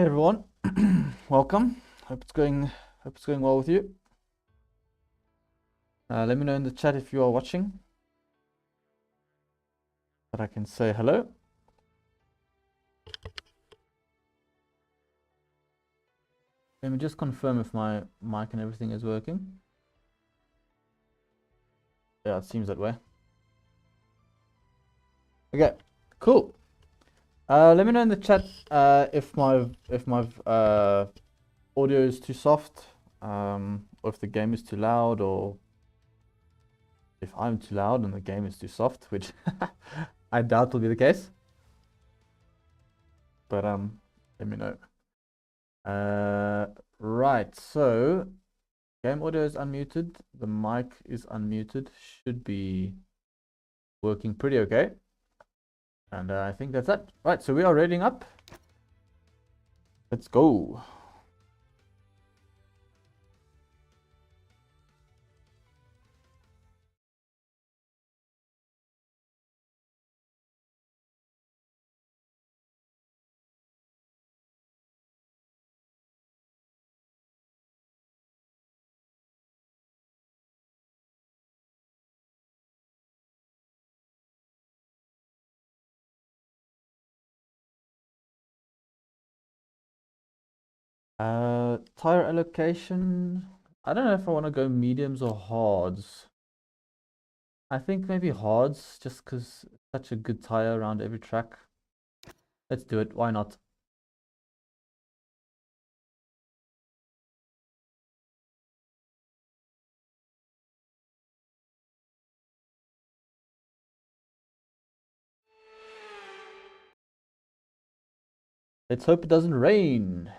Hey everyone, welcome. Hope it's going well with you. Let me know in the chat if you are watching, that I can say hello. Let me just confirm if my mic and everything is working. Yeah, it seems that way. Okay, cool. Let me know in the chat if my audio is too soft, or if the game is too loud, or if I'm too loud and the game is too soft, which I doubt will be the case. But let me know. Right, so game audio is unmuted, the mic is unmuted, should be working pretty okay. And I think that's it. Right, so we are rating up. Let's go. Tire allocation. I don't know if I want to go mediums or hards. I think maybe hards, just because it's such a good tire around every track. Let's do it. Why not? Let's hope it doesn't rain.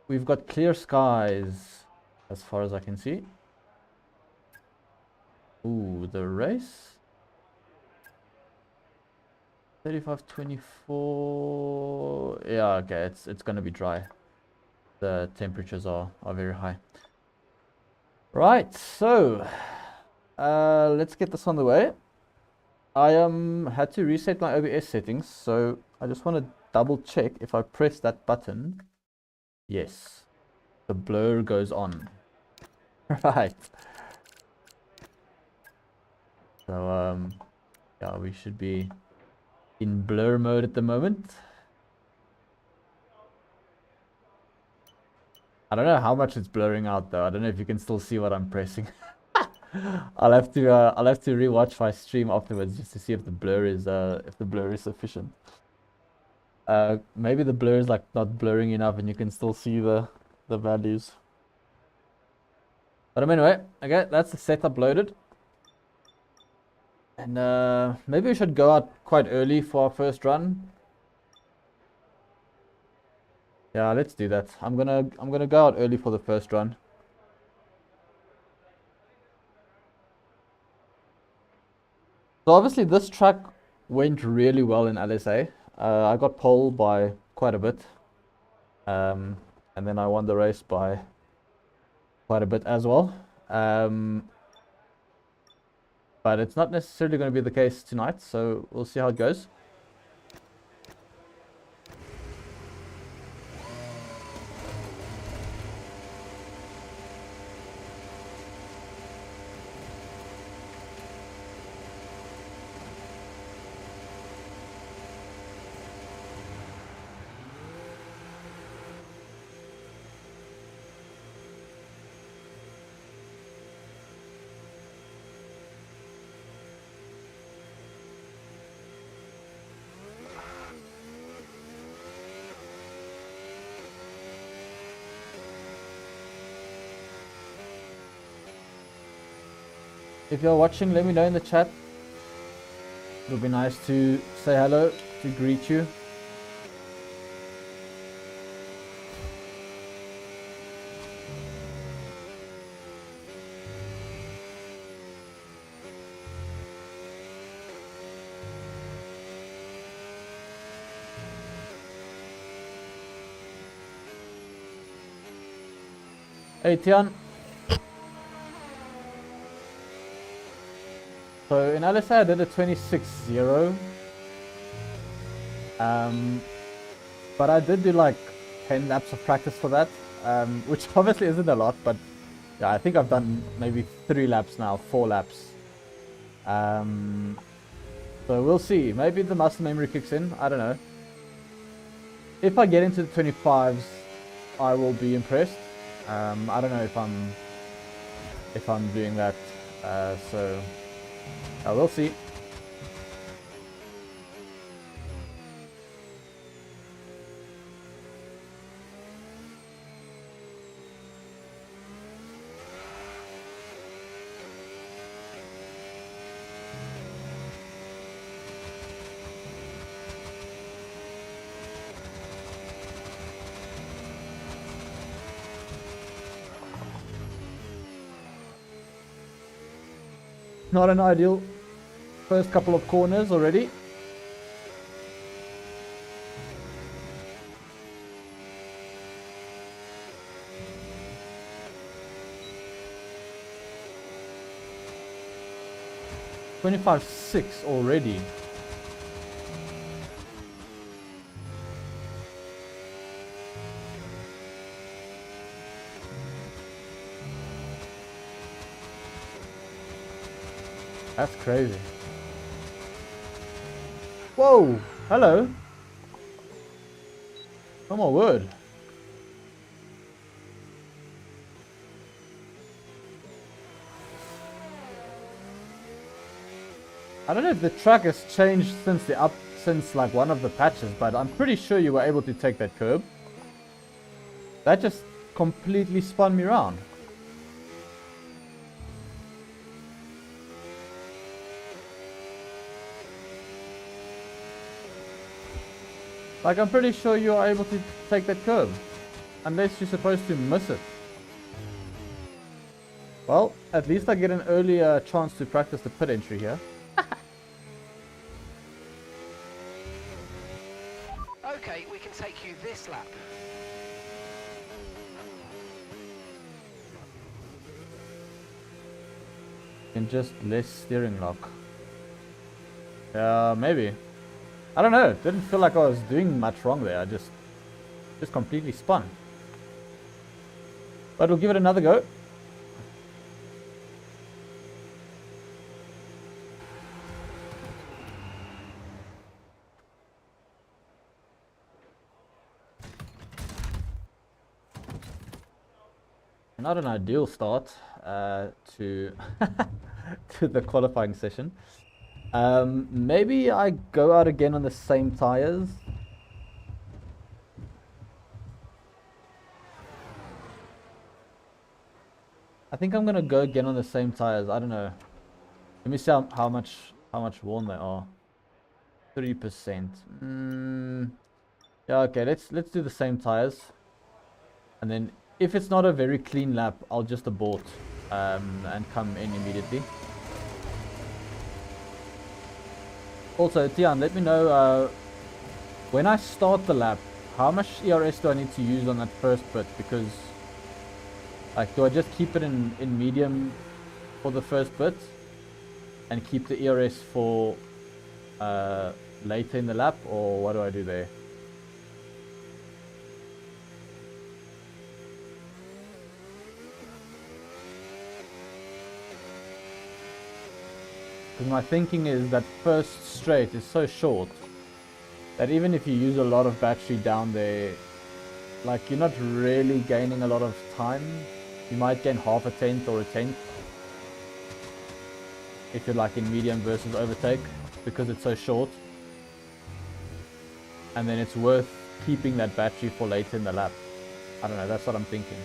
We've got clear skies as far as I can see. Ooh, the race. 35-24. Yeah, okay, it's gonna be dry. The temperatures are very high. Right, so let's get this on the way. I had to reset my OBS settings, so I just want to double check if I press that button. Yes, the blur goes on. Right. So yeah, we should be in blur mode at the moment. I don't know how much it's blurring out though. I don't know if you can still see what I'm pressing. I'll have to rewatch my stream afterwards just to see if the blur is sufficient. Maybe the blur is like not blurring enough and you can still see the values. But anyway, okay, that's the setup loaded. And maybe we should go out quite early for our first run. Yeah, let's do that. I'm gonna go out early for the first run. So obviously this track went really well in LSA. I got pole by quite a bit. And then I won the race by quite a bit as well. But it's not necessarily going to be the case tonight, so we'll see how it goes. If you're watching, let me know in the chat. It'll be nice to say hello, to greet you. Hey Tian. So in LSA I did a 26-0. But I did do like 10 laps of practice for that, which obviously isn't a lot, but yeah, I think I've done maybe 3 laps now, 4 laps. So we'll see. Maybe the muscle memory kicks in. I don't know. If I get into the 25s, I will be impressed. I don't know if I'm doing that. So we'll see. Not an ideal first couple of corners already. $25.6 already. That's crazy. Whoa! Hello! Oh my word. I don't know if the track has changed since like one of the patches, but I'm pretty sure you were able to take that curb. That just completely spun me around. Like, I'm pretty sure you are able to take that curb. Unless you're supposed to miss it. Well, at least I get an earlier chance to practice the pit entry here. Okay, we can take you this lap. And just less steering lock. Maybe. I don't know. It didn't feel like I was doing much wrong there. I just completely spun. But we'll give it another go. Not an ideal start to to the qualifying session. Maybe I go out again on the same tires. I think I'm gonna go again on the same tires. I don't know. Let me see how much worn they are. 3%. Yeah, okay. Let's do the same tires. And then if it's not a very clean lap, I'll just abort and come in immediately. Also, Tian, let me know when I start the lap, how much ERS do I need to use on that first bit? Because, like, do I just keep it in medium for the first bit and keep the ERS for later in the lap, or what do I do there? Because my thinking is that first straight is so short that even if you use a lot of battery down there, like, you're not really gaining a lot of time. You might gain half a tenth or a tenth if you're like in medium versus overtake, because it's so short. And then it's worth keeping that battery for later in the lap. I don't know, that's what I'm thinking.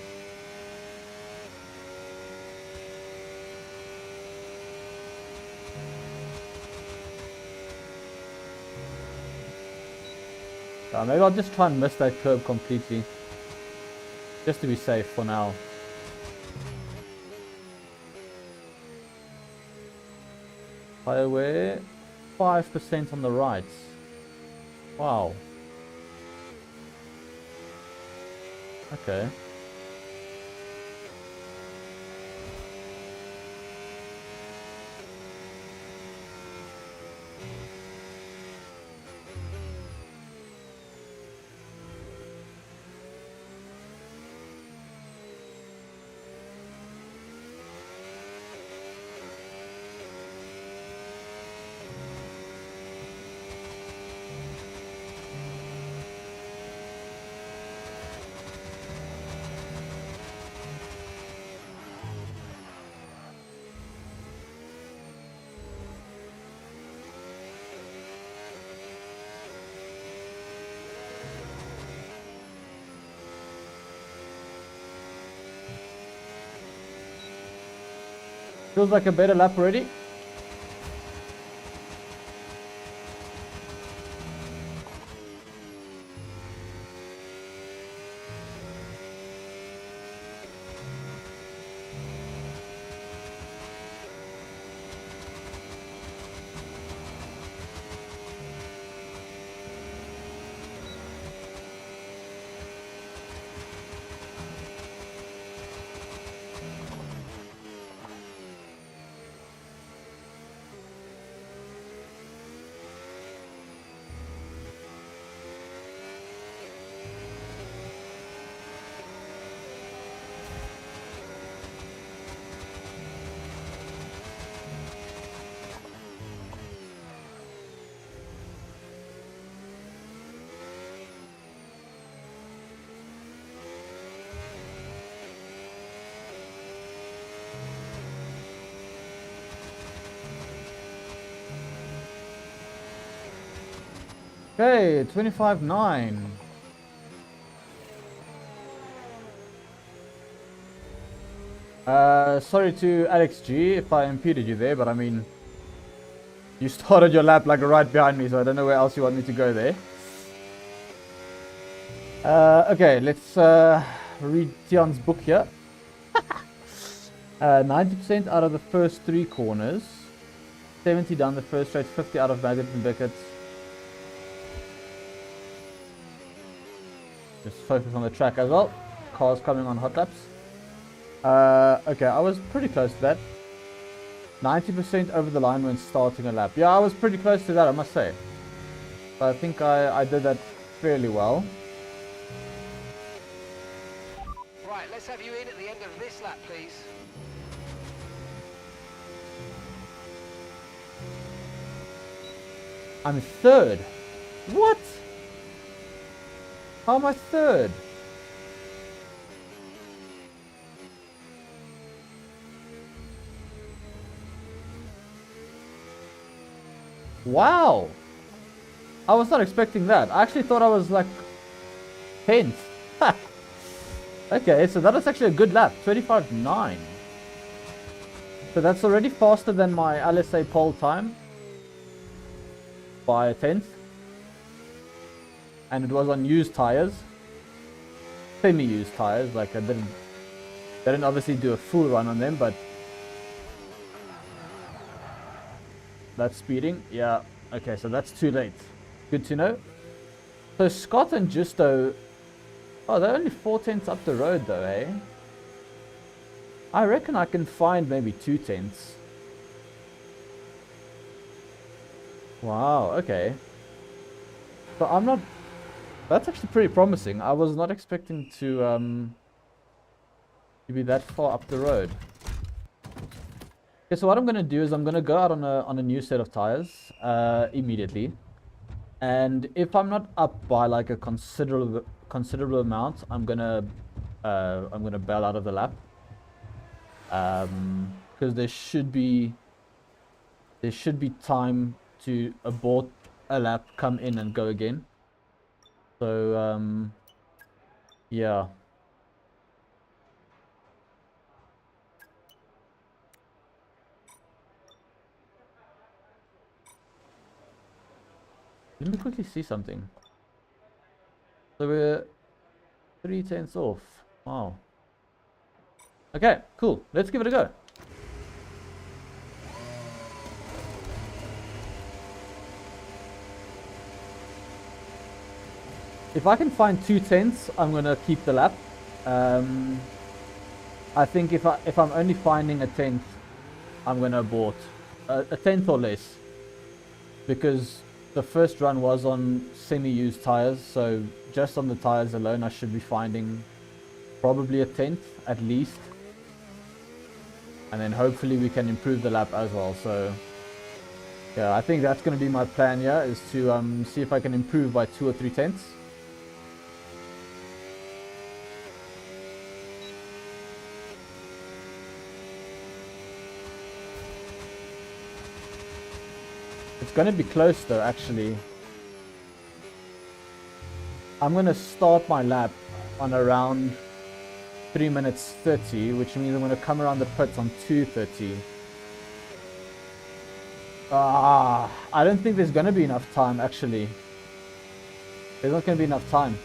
Maybe I'll just try and miss that curb completely, just to be safe for now. Tire wear, 5% on the right. Wow. Okay. Feels like a better lap already. Okay, 25.9. Sorry to Alex G if I impeded you there, but I mean, you started your lap like right behind me, so I don't know where else you want me to go there. Okay, let's read Tian's book here. 90% out of the first 3 corners, 70 down the first straight, 50 out of Maggots and Beckett's. Just focus on the track as well. Cars coming on hot laps. Okay, I was pretty close to that. 90% over the line when starting a lap. Yeah, I was pretty close to that, I must say. But I think I did that fairly well. Right, let's have you in at the end of this lap, please. I'm third. What? How am I third? Wow. I was not expecting that. I actually thought I was like 10th. Okay, so that was actually a good lap. 25.9. So that's already faster than my LSA pole time by a 10th. And it was on used tires, semi-used tires. Like I didn't obviously do a full run on them, but that's speeding. Yeah. Okay, so that's too late. Good to know. So Scott and Justo, oh, they're only 4 tenths up the road though, eh? I reckon I can find maybe 2 tenths. Wow. Okay. So I'm not. That's actually pretty promising. I was not expecting to be that far up the road. Okay, so what I'm gonna do is I'm gonna go out on a new set of tires immediately, and if I'm not up by like a considerable amount, I'm gonna bail out of the lap, because there should be time to abort a lap, come in and go again. So yeah. Let me quickly see something. So we're 3 tenths off. Wow. Okay, cool. Let's give it a go. If I can find 2 tenths, I'm gonna keep the lap. I think if I'm only finding a tenth, I'm gonna abort a tenth or less, because the first run was on semi-used tires, so just on the tires alone I should be finding probably a tenth at least, and then hopefully we can improve the lap as well. So yeah, I think that's going to be my plan here, is to see if I can improve by 2 or 3 tenths. It's going to be close though, actually. I'm going to start my lap on around 3 minutes 30, which means I'm going to come around the pits on 2:30. I don't think there's going to be enough time, actually. There's not going to be enough time.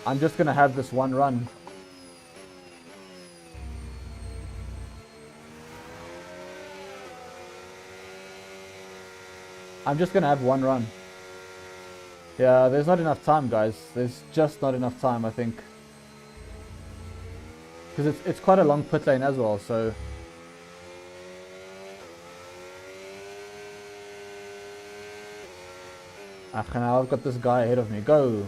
I'm just going to have this one run. I'm just going to have one run. Yeah, there's not enough time, guys. There's just not enough time, I think. Because it's quite a long pit lane as well, so... now I've got this guy ahead of me. Go!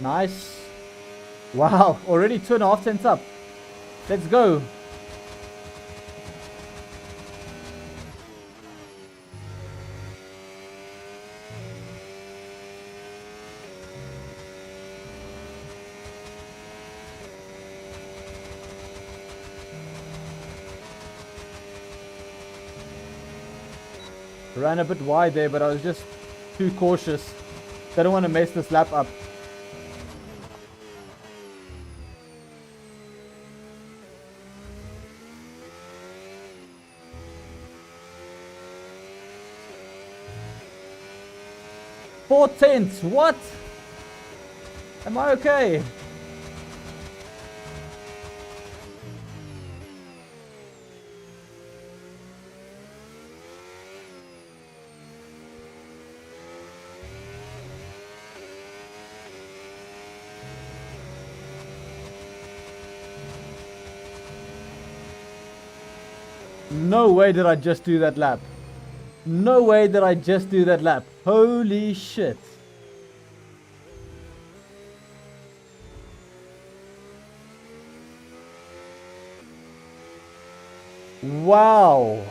Nice. Wow, already 2.5 cents up. Let's go. Ran a bit wide there, but I was just too cautious. Don't want to mess this lap up. Four tenths, what? Am I okay? No way did I just do that lap. No way did I just do that lap. Holy shit. Wow.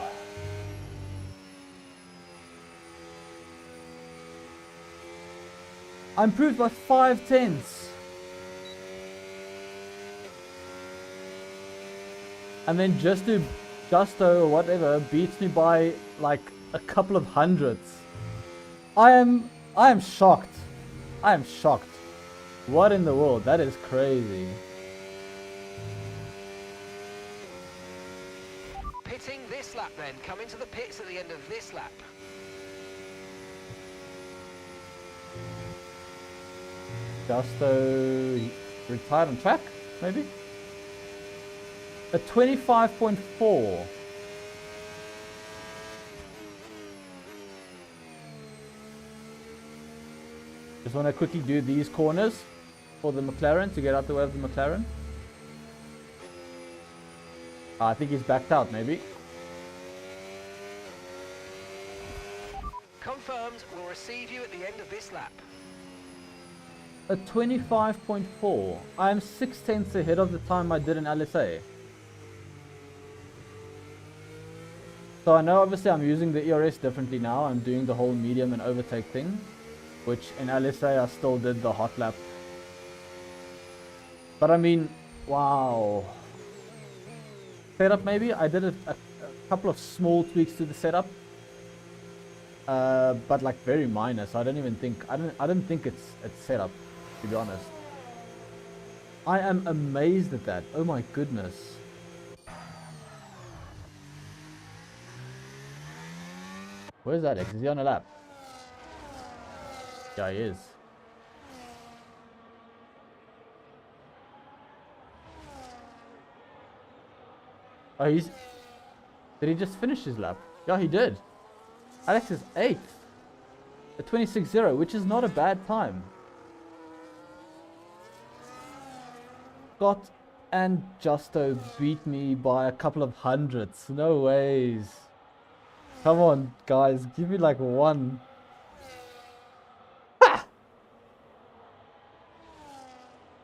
I improved by 5 tenths. And then Justo or whatever beats me by like a couple of hundredths. I am shocked. I am shocked. What in the world? That is crazy. Pitting this lap then. Come into the pits at the end of this lap. Justo retired on track, maybe? A 25.4. Just want to quickly do these corners for the McLaren to get out the way of the McLaren. I think he's backed out, maybe. Confirmed, we'll receive you at the end of this lap. A 25.4. I am 6 tenths ahead of the time I did in LSA. So I know obviously I'm using the ERS differently now. I'm doing the whole medium and overtake thing, which in LSA I still did the hot lap. But I mean, wow. Setup maybe? I did a couple of small tweaks to the setup. But like very minor, so I don't even think, I don't think it's setup, to be honest. I am amazed at that. Oh my goodness. Where's that X? Is he on a lap? Yeah, he is. Oh, did he just finish his lap? Yeah, he did. Alex is 8th. A 26.0, which is not a bad time. Got And Justo beat me by a couple of hundredths. No ways. Come on, guys. Give me like one.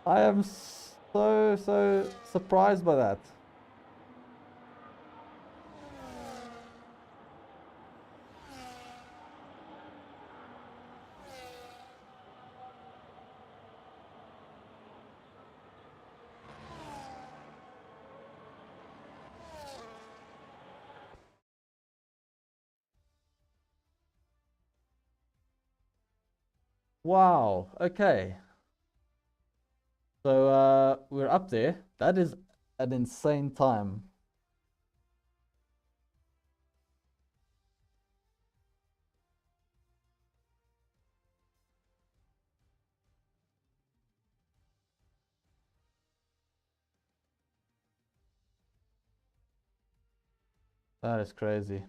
I am so surprised by that. Wow. Okay. So we're up there. That is an insane time. That is crazy.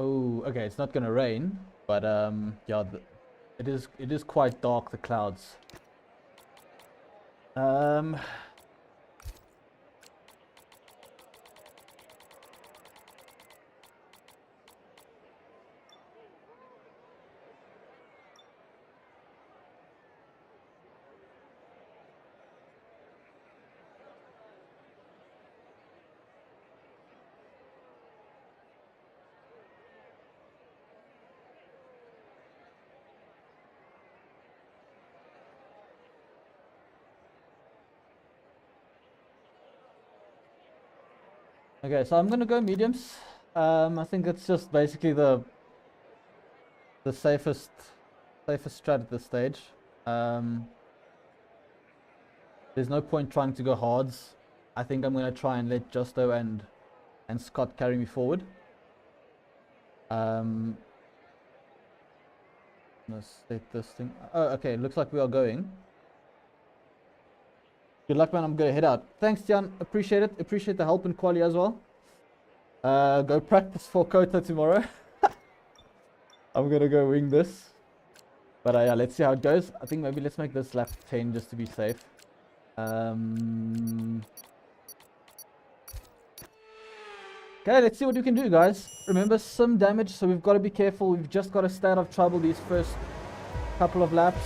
Oh, okay, it's not gonna rain, but yeah, it is quite dark, the clouds. Um, okay, so I'm gonna go mediums. I think it's just basically the safest strat at this stage. There's no point trying to go hards. I think I'm gonna try and let Justo and Scott carry me forward. Let's set this thing. Oh, okay. Looks like we are going. Good luck, man. I'm gonna head out. Thanks, Tian. Appreciate it. Appreciate the help and quality as well. Go practice for Kota tomorrow. I'm gonna go wing this. But yeah, let's see how it goes. I think maybe let's make this lap 10 just to be safe. Okay, let's see what we can do, guys. Remember, some damage, so we've got to be careful. We've just got to stay out of trouble these first couple of laps.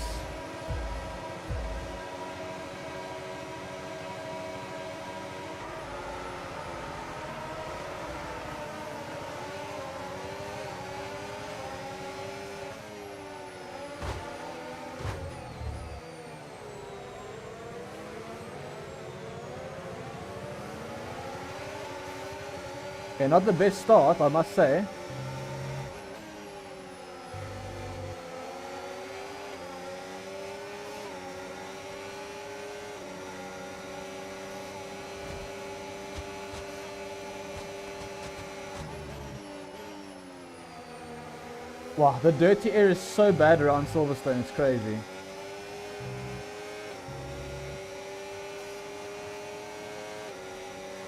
Okay, not the best start, I must say. Wow, the dirty air is so bad around Silverstone, it's crazy.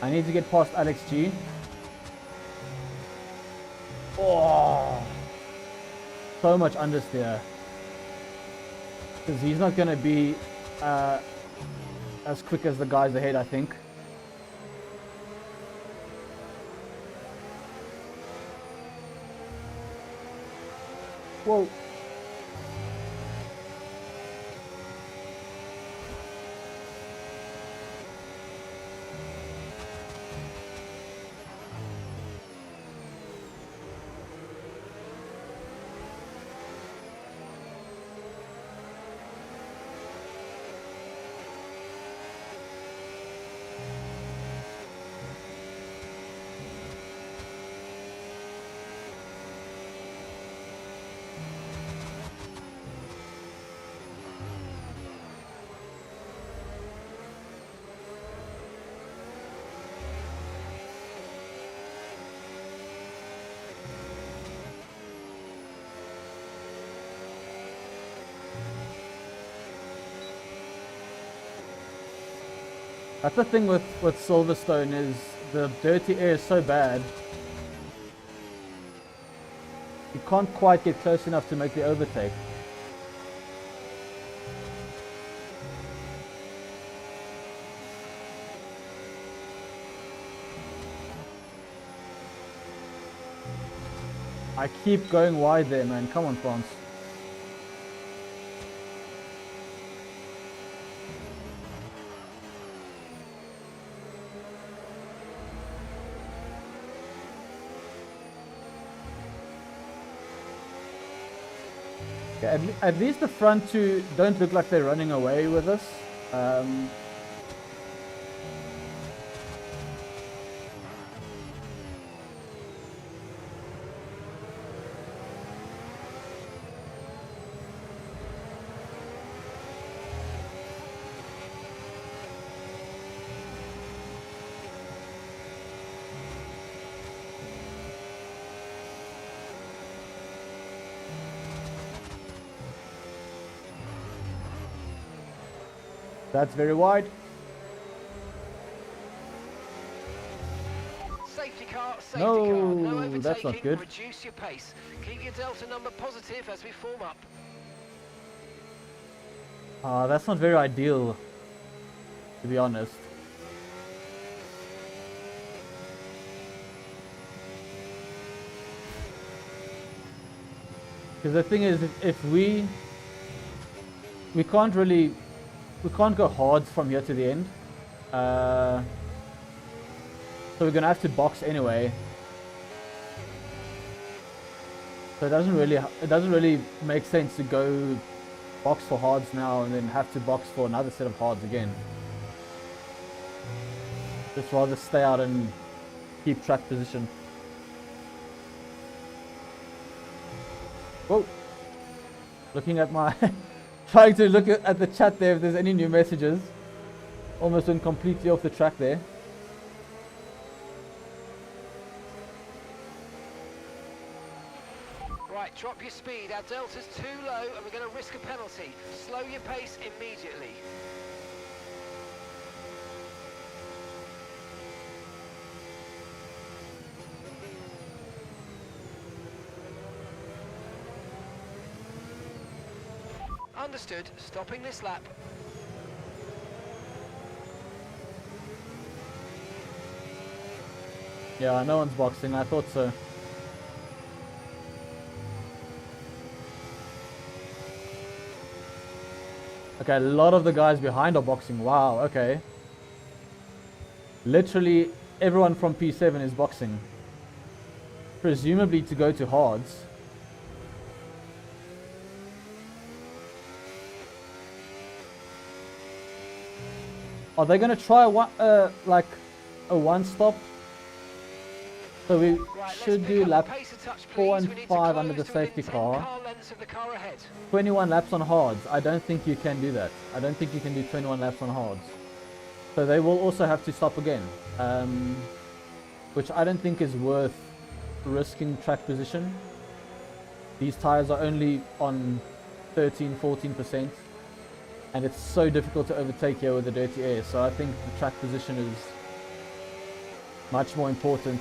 I need to get past Alex G. Oh, so much understeer. Because he's not going to be as quick as the guys ahead, I think. Whoa. That's the thing with Silverstone is the dirty air is so bad. You can't quite get close enough to make the overtake. I keep going wide there, man. Come on, France. Okay, at least the front two don't look like they're running away with us. That's very wide. Safety car, safety No, car. No overtaking. that's not good. Reduce your pace. Keep your delta number positive as we form up. That's not very ideal, to be honest. Because the thing is, if we can't go hard from here to the end. So we're gonna have to box anyway. So it doesn't really make sense to go box for hards now and then have to box for another set of hards again. Just rather stay out and keep track position. Whoa! Looking at my trying to look at the chat there if there's any new messages. Almost went completely off the track there. Right, drop your speed. Our delta's too low and we're going to risk a penalty. Slow your pace immediately. Understood. Stopping this lap. Yeah, no one's boxing. I thought so. Okay, a lot of the guys behind are boxing. Wow, okay. Literally everyone from P7 is boxing. Presumably to go to hards. Are they going to try like a one-stop? So we should do lap 4 and 5 under the safety car. 21 laps on hards. I don't think you can do that. I don't think you can do 21 laps on hards. So they will also have to stop again. Which I don't think is worth risking track position. These tires are only on 13-14%. And it's so difficult to overtake here with the dirty air. So I think the track position is much more important.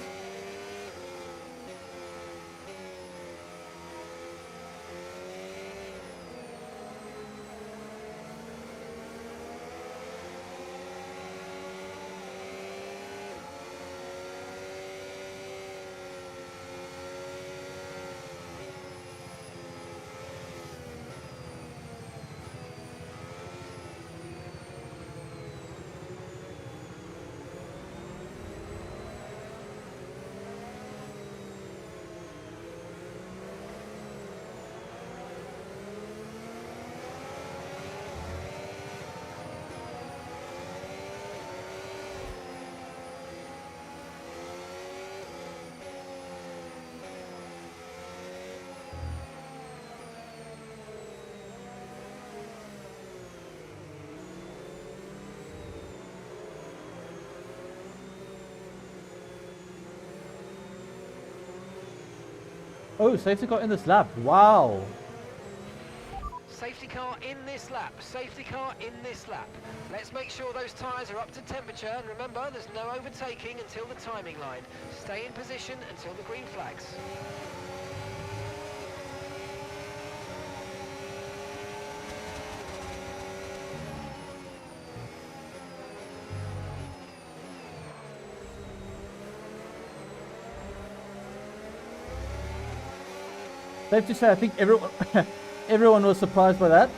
Oh, safety car in this lap. Wow. Safety car in this lap. Safety car in this lap. Let's make sure those tyres are up to temperature. And remember, there's no overtaking until the timing line. Stay in position until the green flags. Safe to say, I think everyone, everyone was surprised by that.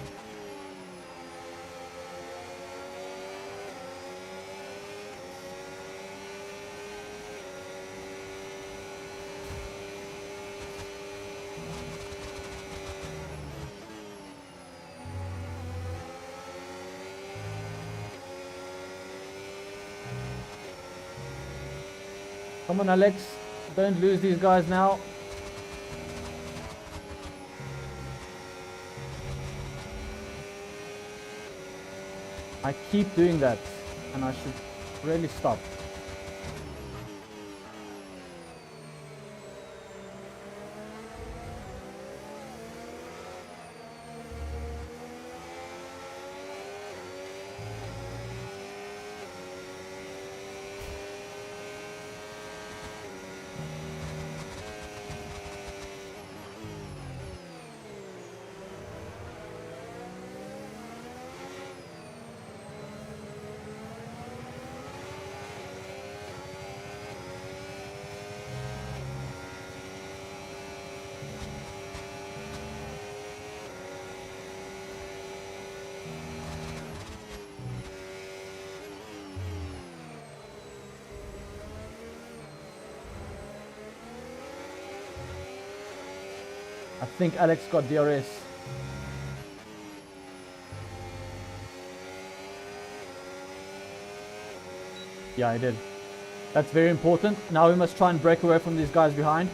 Come on, Alex. Don't lose these guys now. I keep doing that, and I should really stop. I think Alex got DRS. Yeah, I did. That's very important. Now we must try and break away from these guys behind.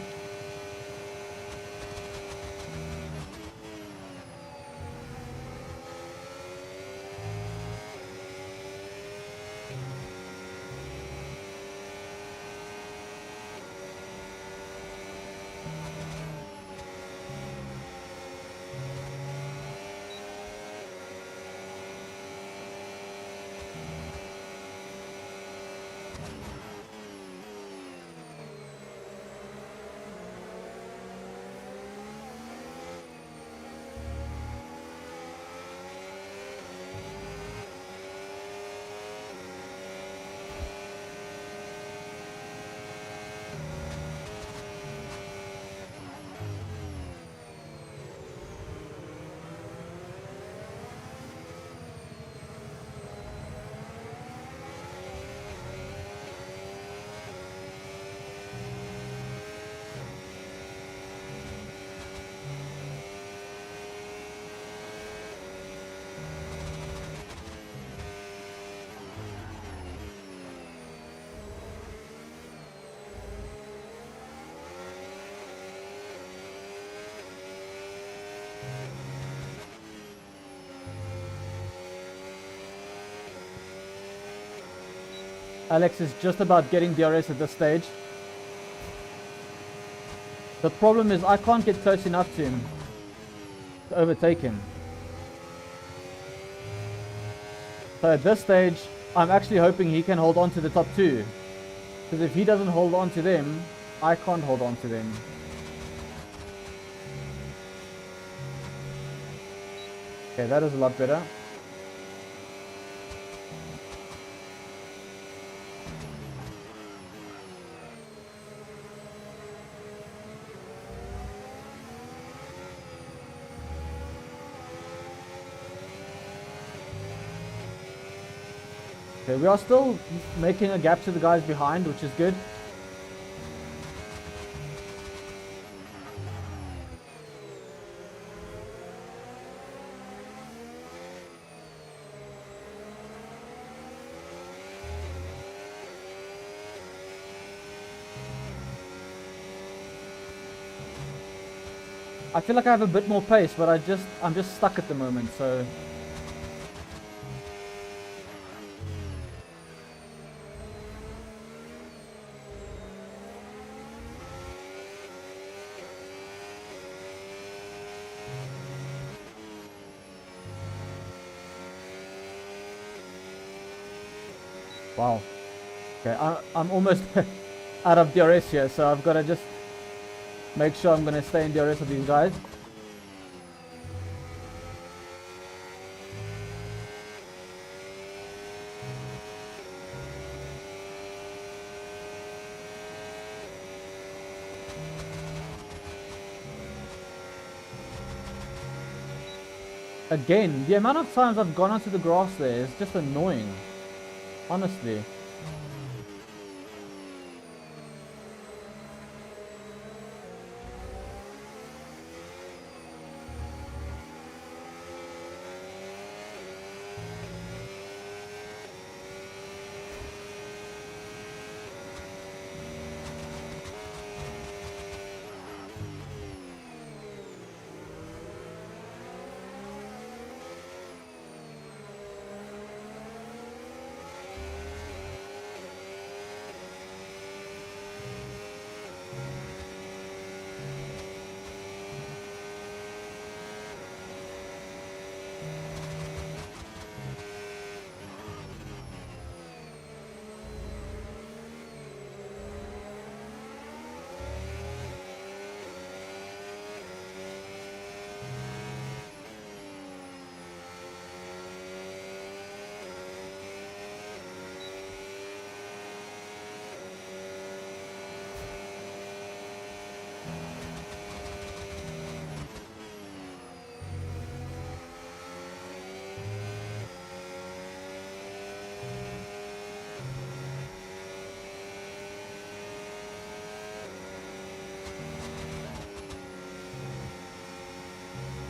Alex is just about getting DRS at this stage. The problem is I can't get close enough to him to overtake him. So at this stage, I'm actually hoping he can hold on to the top two. Because if he doesn't hold on to them, I can't hold on to them. Okay, that is a lot better. Okay, we are still making a gap to the guys behind, which is good. I feel like I have a bit more pace, but I'm just stuck at the moment, so Wow. Okay, I'm almost out of DRS here, so I've got to just make sure I'm going to stay in DRS with these guys. Again, the amount of times I've gone onto the grass there is just annoying. Honestly.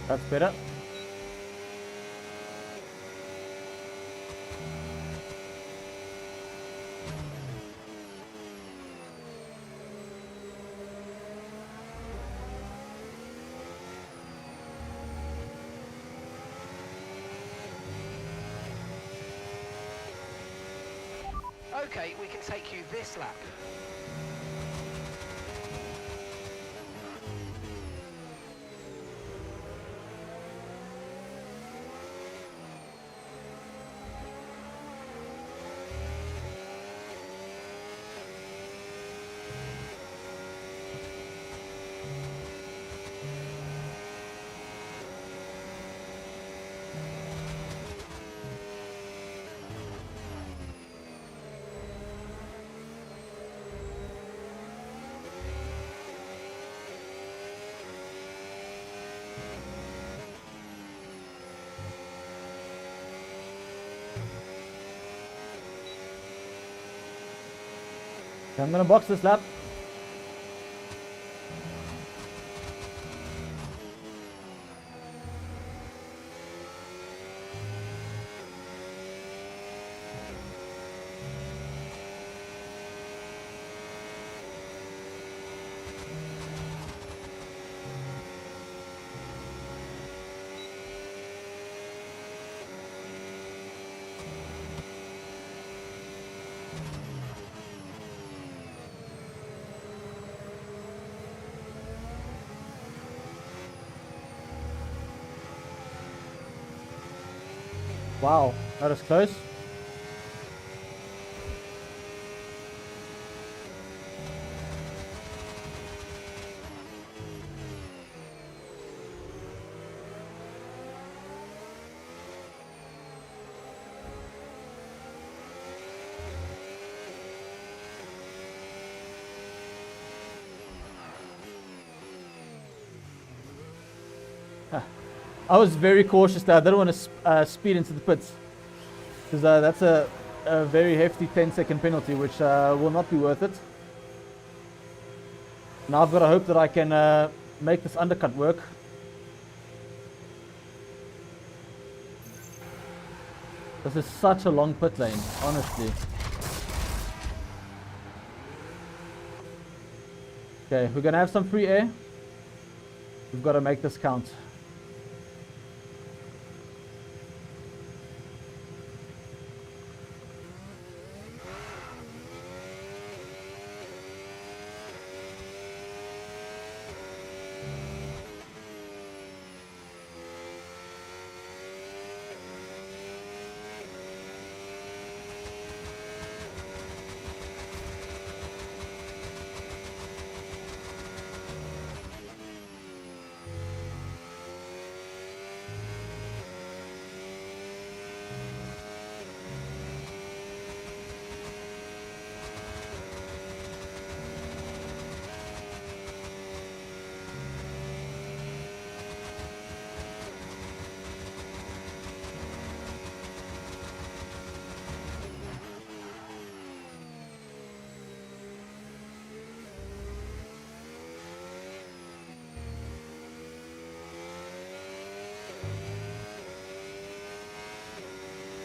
That's better. Okay, we can take you this lap. Okay, I'm gonna box this lap. Wow, that is close. I was very cautious there. I didn't want to speed into the pits, because that's a very hefty 10-second penalty, which will not be worth it. Now I've got to hope that I can make this undercut work. This is such a long pit lane, honestly. Okay, we're going to have some free air. We've got to make this count.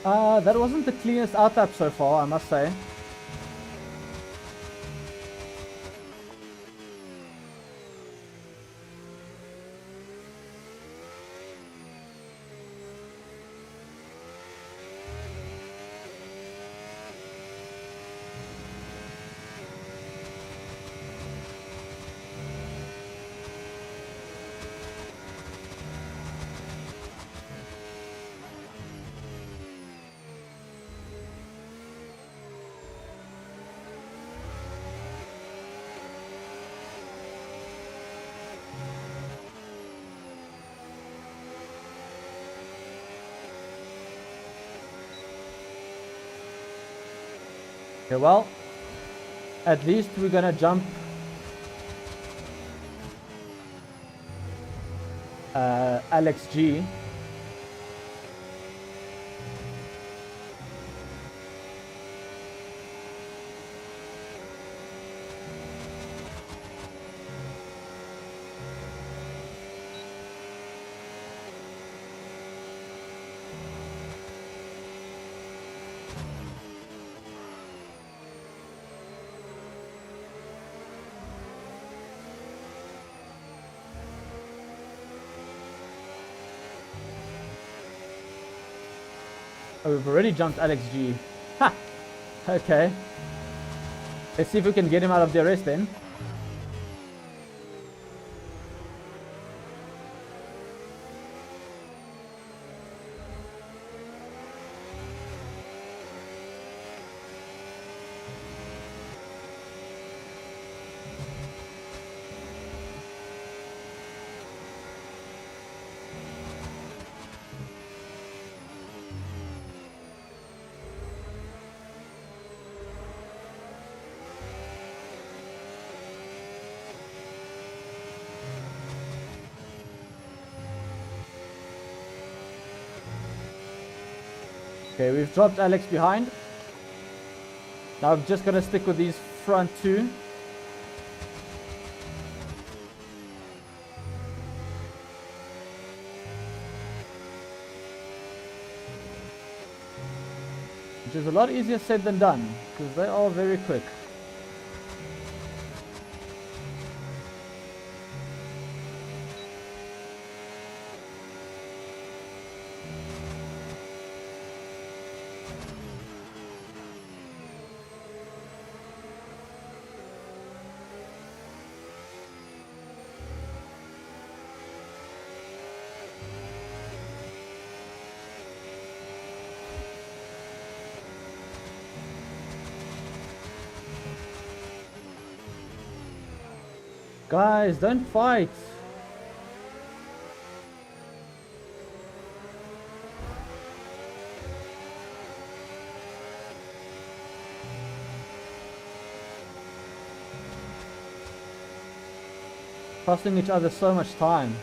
That wasn't the cleanest out lap so far, I must say. Okay, well, at least we're gonna jump Alex G. Oh, we've already jumped Alex G. Ha! Okay. Let's see if we can get him out of the race then. Okay, we've dropped Alex behind. Now I'm just gonna stick with these front two. Which is a lot easier said than done, because they are very quick. Guys, don't fight. Costing each other so much time.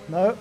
No.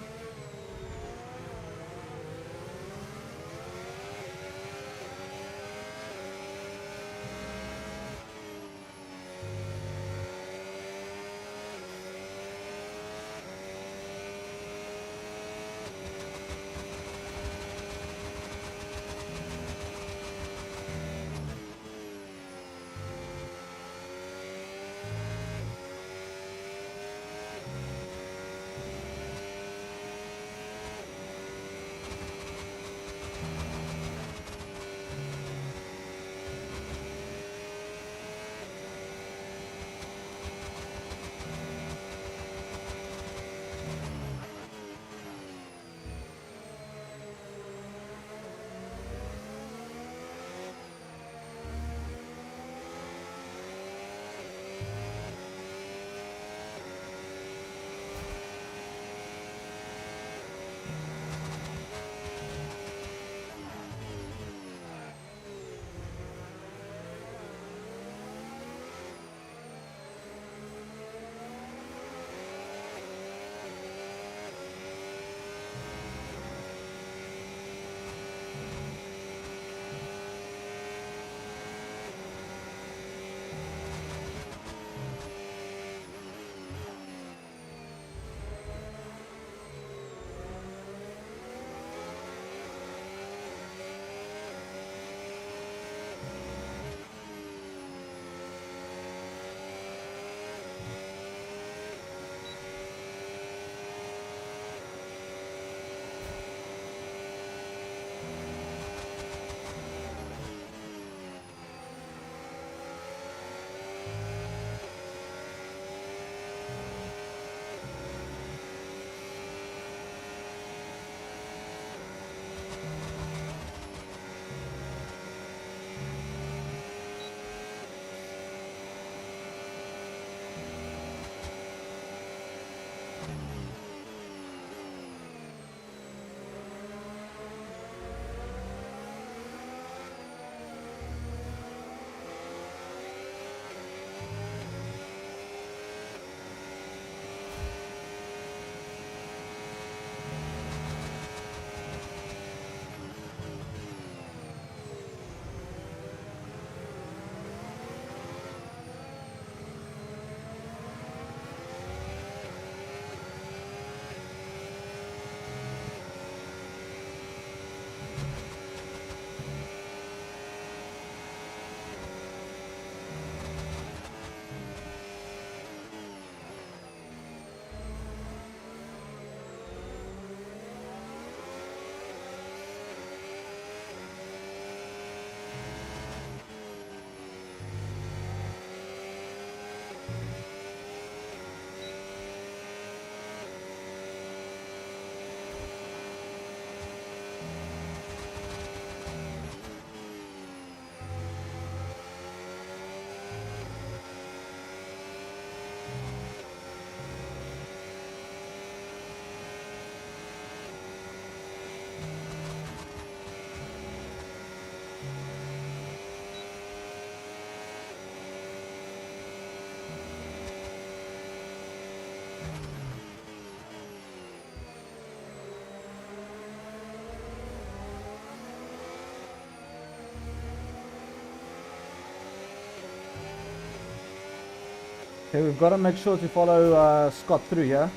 Okay, we've got to make sure to follow Scott through here.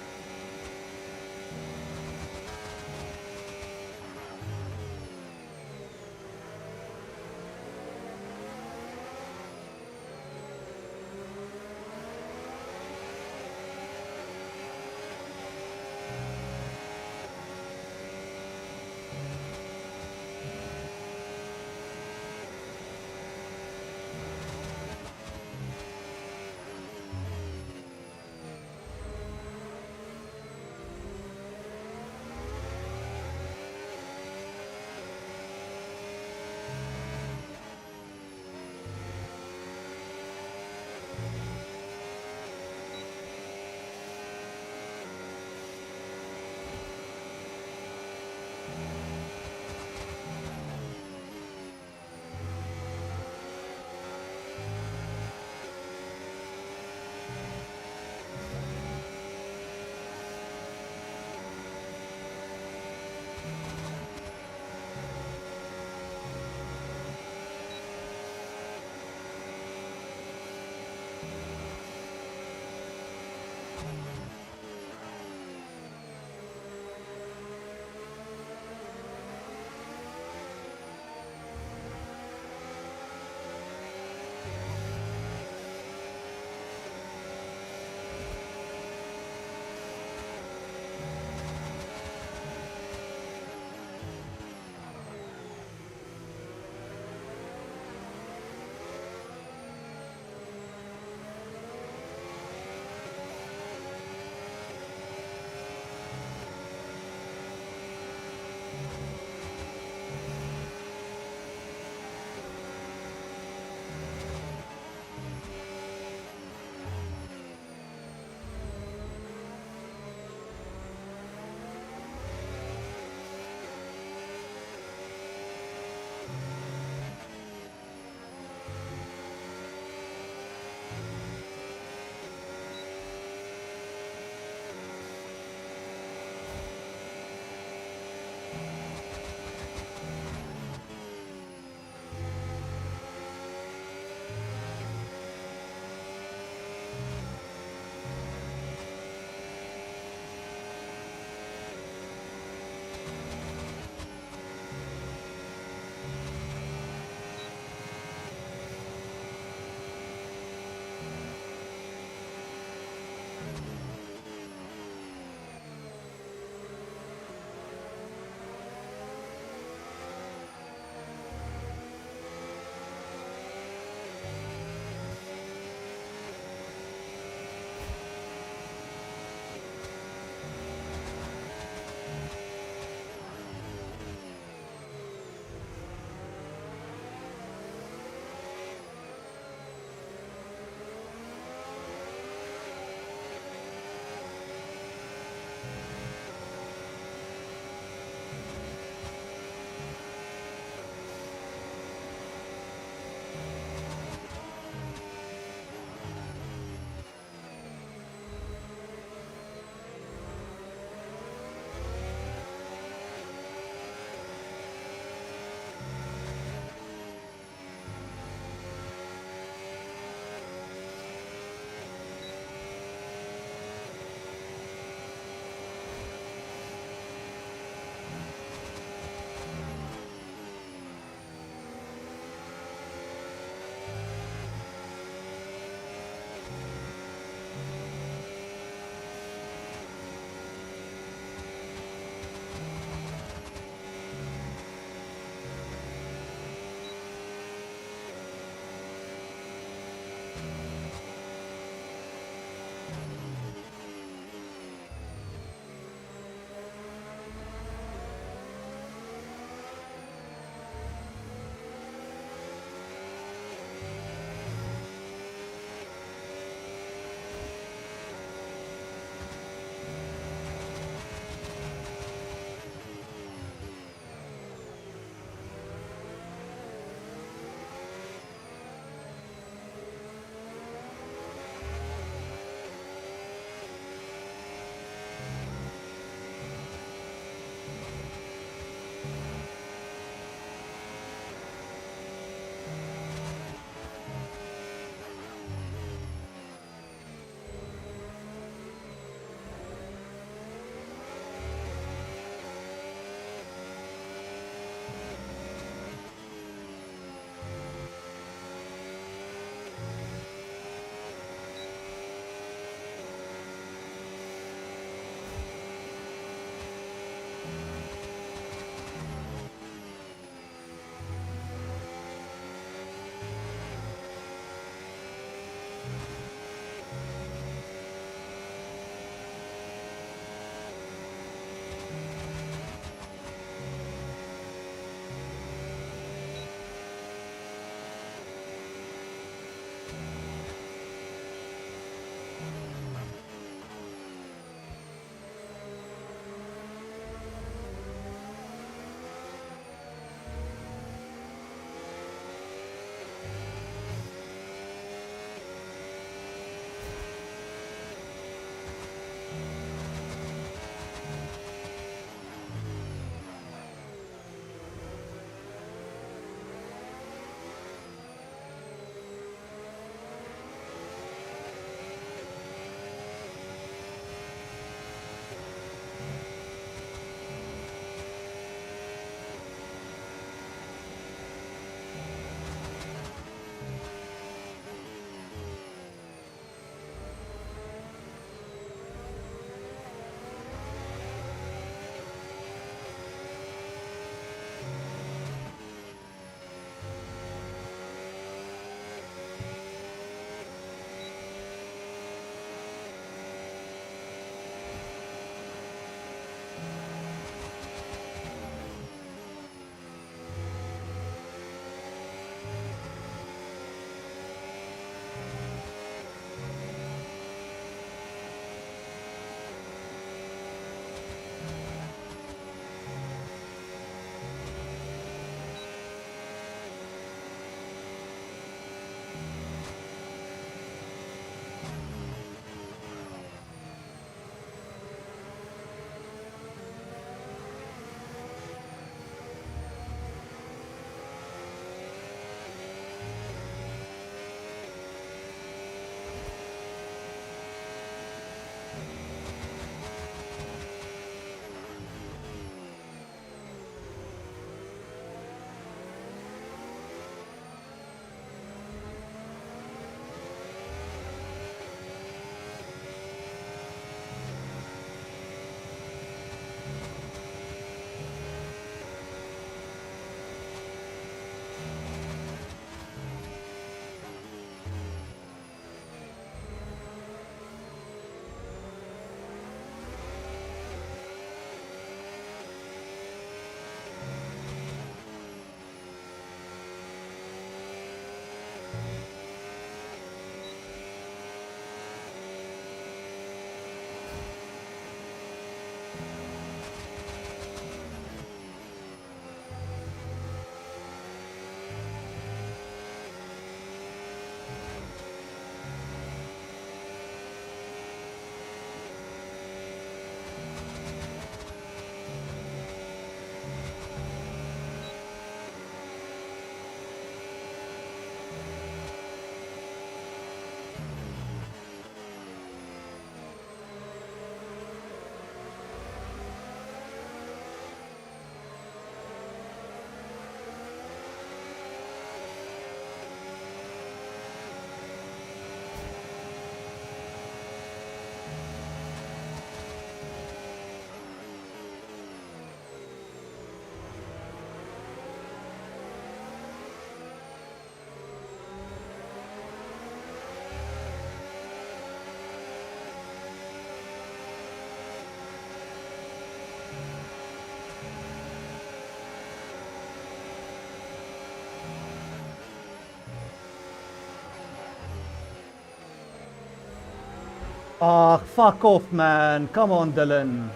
Ah, fuck off, man. Come on, Dylan.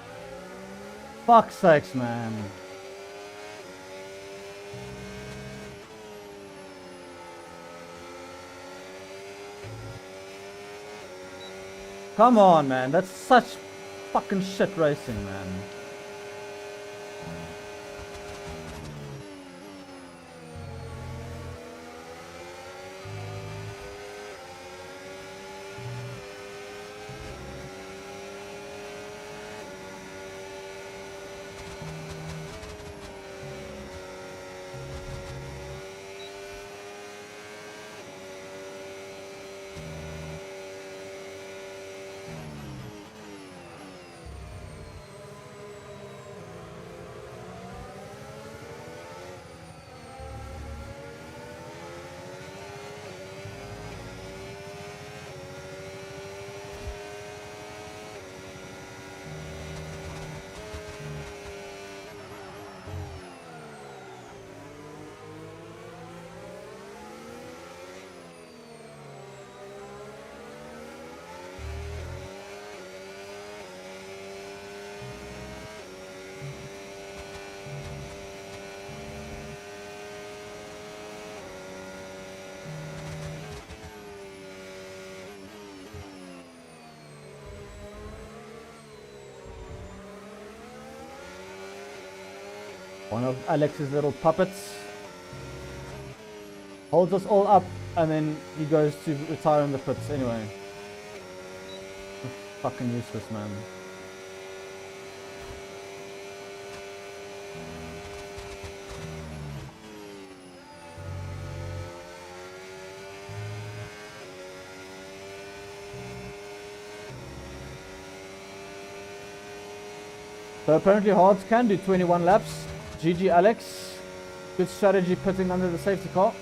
Fuck's sakes, man. Come on, man. That's such fucking shit racing, man. One of Alex's little puppets holds us all up, and then he goes to retire in the pits anyway. Fucking useless, man. So apparently hards can do 21 laps. GG Alex. Good strategy putting under the safety car.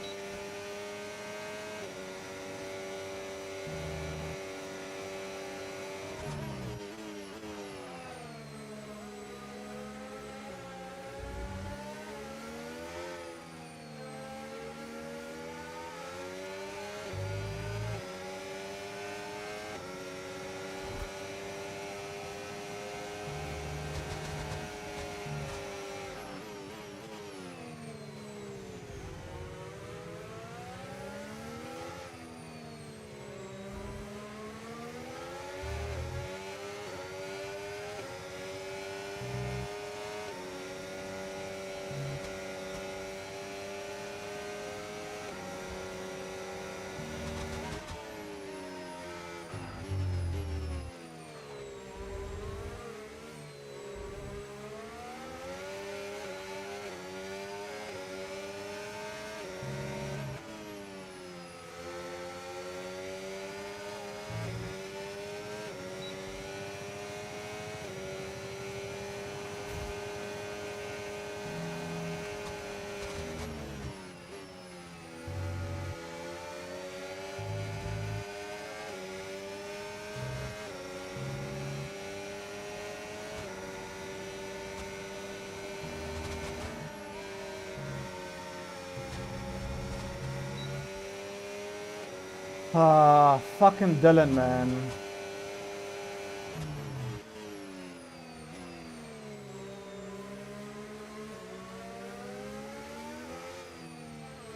Ah, fucking Dylan, man.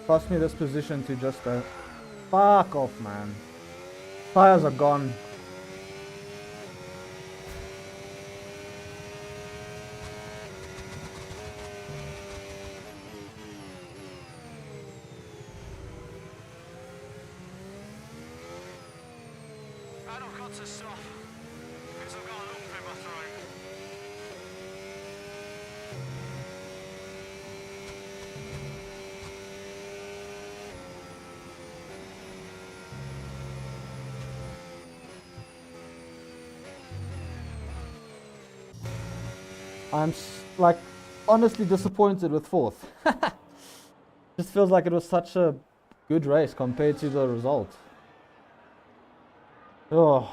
Cost me this position to just go. Fuck off, man. Tires are gone. I've got to stop because I've got a lump in my throat. I'm like honestly disappointed with fourth. Just feels like it was such a good race compared to the result. Oh.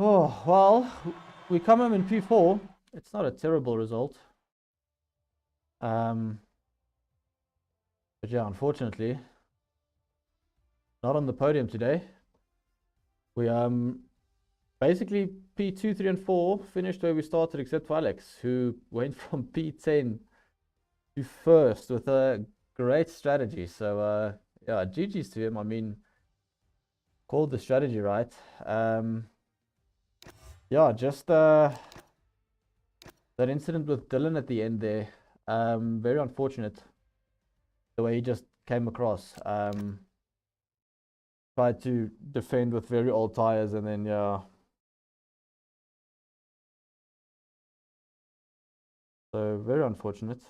Oh, well, we come home in P4. It's not a terrible result. But yeah, unfortunately, not on the podium today. We basically P2, 3, and 4 finished where we started, except for Alex, who went from P10 to first with a great strategy. So yeah, GG's to him. I mean, called the strategy right. Yeah, just that incident with Dylan at the end there. Very unfortunate the way he just came across. Tried to defend with very old tires, and then yeah. So very unfortunate.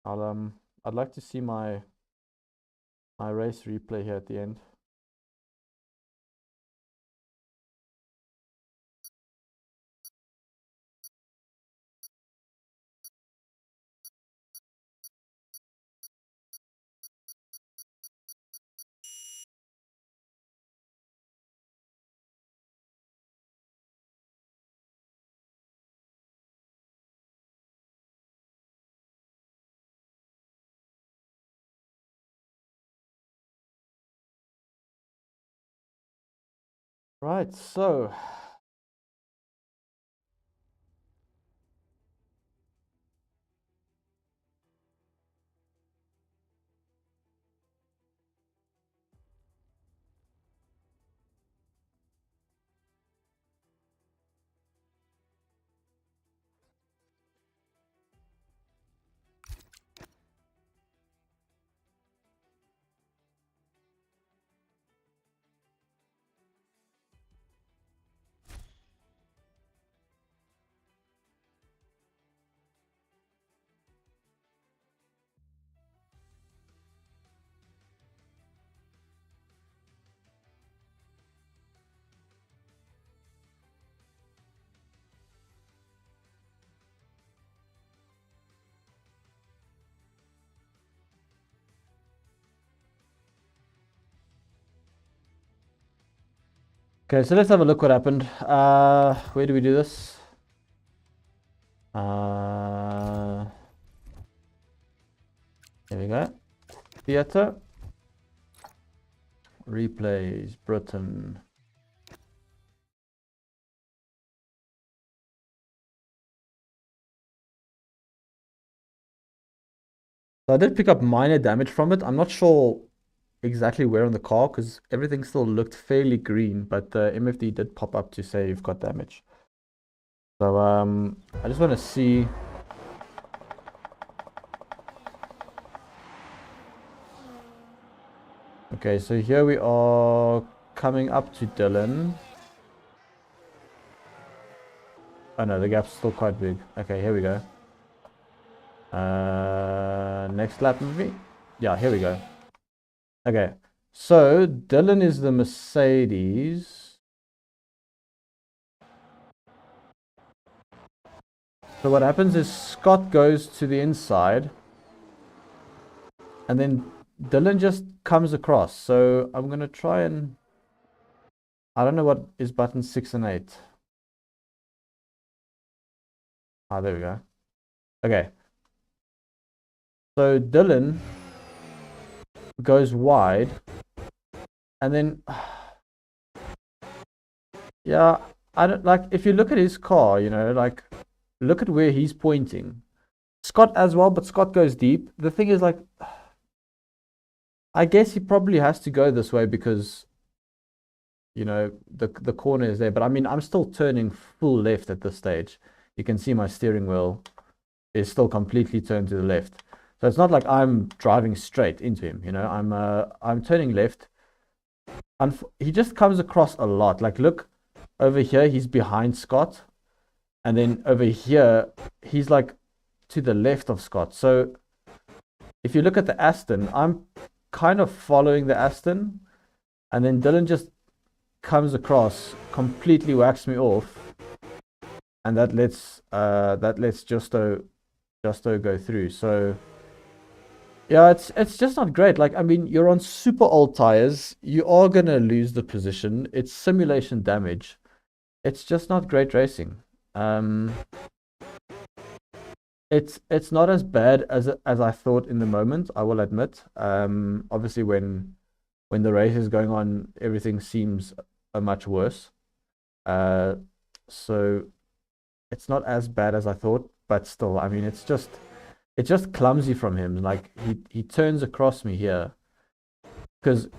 I'd like to see my race replay here at the end. Right, so okay, so let's have a look what happened. Where do we do this? Here we go. Theater. Replays, Britain. So I did pick up minor damage from it. I'm not sure exactly where on the car because everything still looked fairly green, but the MFD did pop up to say you've got damage. So I just want to see. Okay, so here we are coming up to Dylan. Oh no, the gap's still quite big. Okay, here we go. Next lap maybe? Yeah, here we go. Okay, so Dylan is the Mercedes. So what happens is Scott goes to the inside and then Dylan just comes across. So I'm going to try and... I don't know what is buttons 6 and 8. Ah, there we go. Okay. So Dylan goes wide and then... Yeah, I don't like... If you look at his car, you know, like... Look at where he's pointing. Scott as well, but Scott goes deep. The thing is, like... I guess he probably has to go this way because... You know, the corner is there. But I mean, I'm still turning full left at this stage. You can see my steering wheel is still completely turned to the left. So it's not like I'm driving straight into him, you know. I'm turning left. He just comes across a lot. Like, look, over here, he's behind Scott. And then over here, he's like to the left of Scott. So if you look at the Aston, I'm kind of following the Aston. And then Dylan just comes across, completely whacks me off, and that lets Justo go through. So Yeah, it's just not great. Like, I mean, you're on super old tires. You are gonna lose the position. It's simulation damage. It's just not great racing. Um, it's not as bad as I thought in the moment, I will admit. Obviously when the race is going on, everything seems much worse. Uh, so it's not as bad as I thought, but still, I mean, it's just clumsy from him. Like he turns across me here because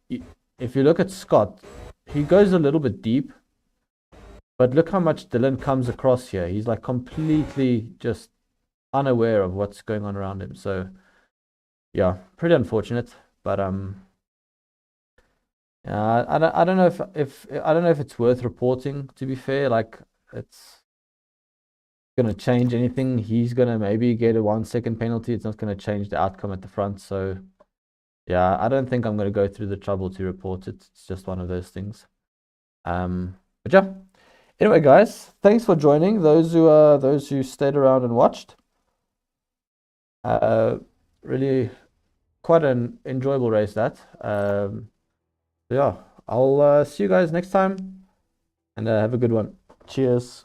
if you look at Scott, he goes a little bit deep, but look how much Dylan comes across here. He's like completely just unaware of what's going on around him. So yeah, pretty unfortunate. But yeah, I don't know if I don't know if it's worth reporting. To be fair, like it's gonna change anything. He's gonna maybe get a 1 second penalty. It's not gonna change the outcome at the front. So yeah, I don't think I'm gonna go through the trouble to report it. It's just one of those things. But yeah. Anyway, guys, thanks for joining. Those who stayed around and watched. Uh, really quite an enjoyable race that. So yeah, I'll see you guys next time and have a good one. Cheers.